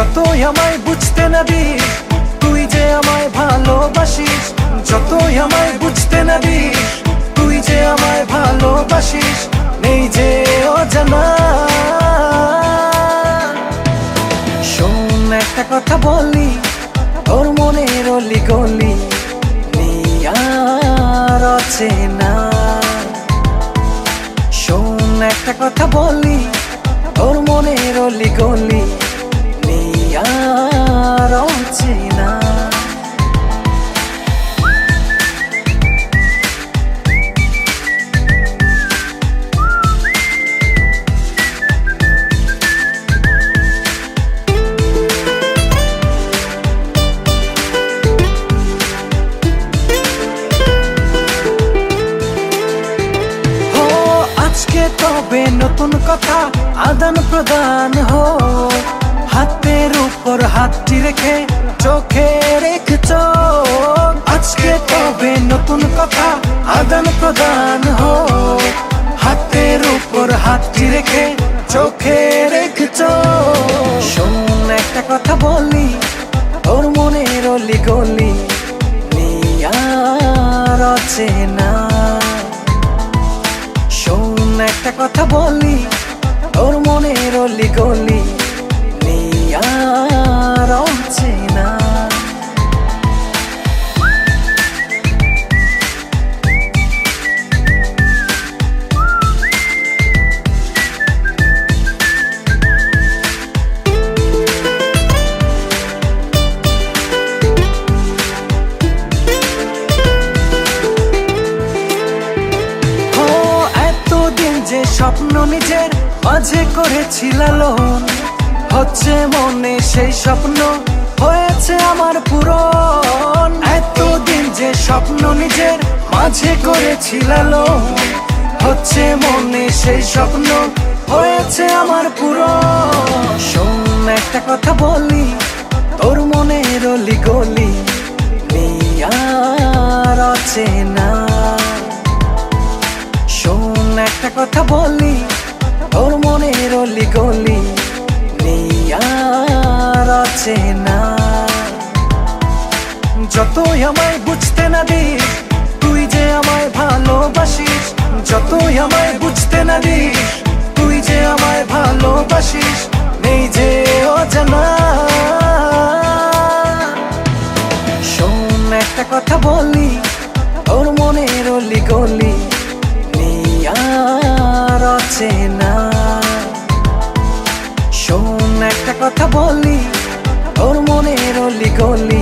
যতই আমায় বুঝতে না দিস তুই যে আমায় ভালোবাসিস, যতই আমায় বুঝতে না দিস তুই যে আমায় ভালোবাসিস, নেই যে অজানা। শোন একটা কথা বলি, তোর মনের অলি গলি নেই আর অচেনা। শোন একটা কথা বলি, তোর মনের অলি গলি নেই আর অচেনা। তবে নতুন কথা আদান প্রদান হো, হাতের উপর হাতটি রেখে চোখে রেখে চোখ। আজকে তবে নতুন কথা আদান প্রদান হো, হাতের উপর হাতটি রেখে চোখে রেখে চোখ। শোন একটা কথা বলি, তোর মনের অলি গলি নেই আর অচেনা। একটা কথা বলি, তোর মনের অলি গলি নেই আর অচেনা। যে স্বপ্ন নিজের মাঝে করেছি লালন, হচ্ছে মনে সেই স্বপ্ন হয়েছে আমার পূরণ। এতদিন যে স্বপ্ন নিজের মাঝে করেছি লালন, হচ্ছে মনে সেই স্বপ্ন হয়েছে আমার পূরণ। শোন একটা কথা বলি, তোর মনের অলি গলি নেই আর অচেনা। একটা কথা বলি, তোর মনের অলি গলি নেই আর অচেনা। যতই আমায় বুঝতে না দিস তুই যে আমায় ভালোবাসিস, যতই আমায় বুঝতে না দিস তুই যে আমায় ভালোবাসিস, নেই যে অজানা। শোন একটা কথা বলি, তোর মনের অলি গলি আর অচেনা। শোন একটা কথা বলি, তোর মনের অলি গলি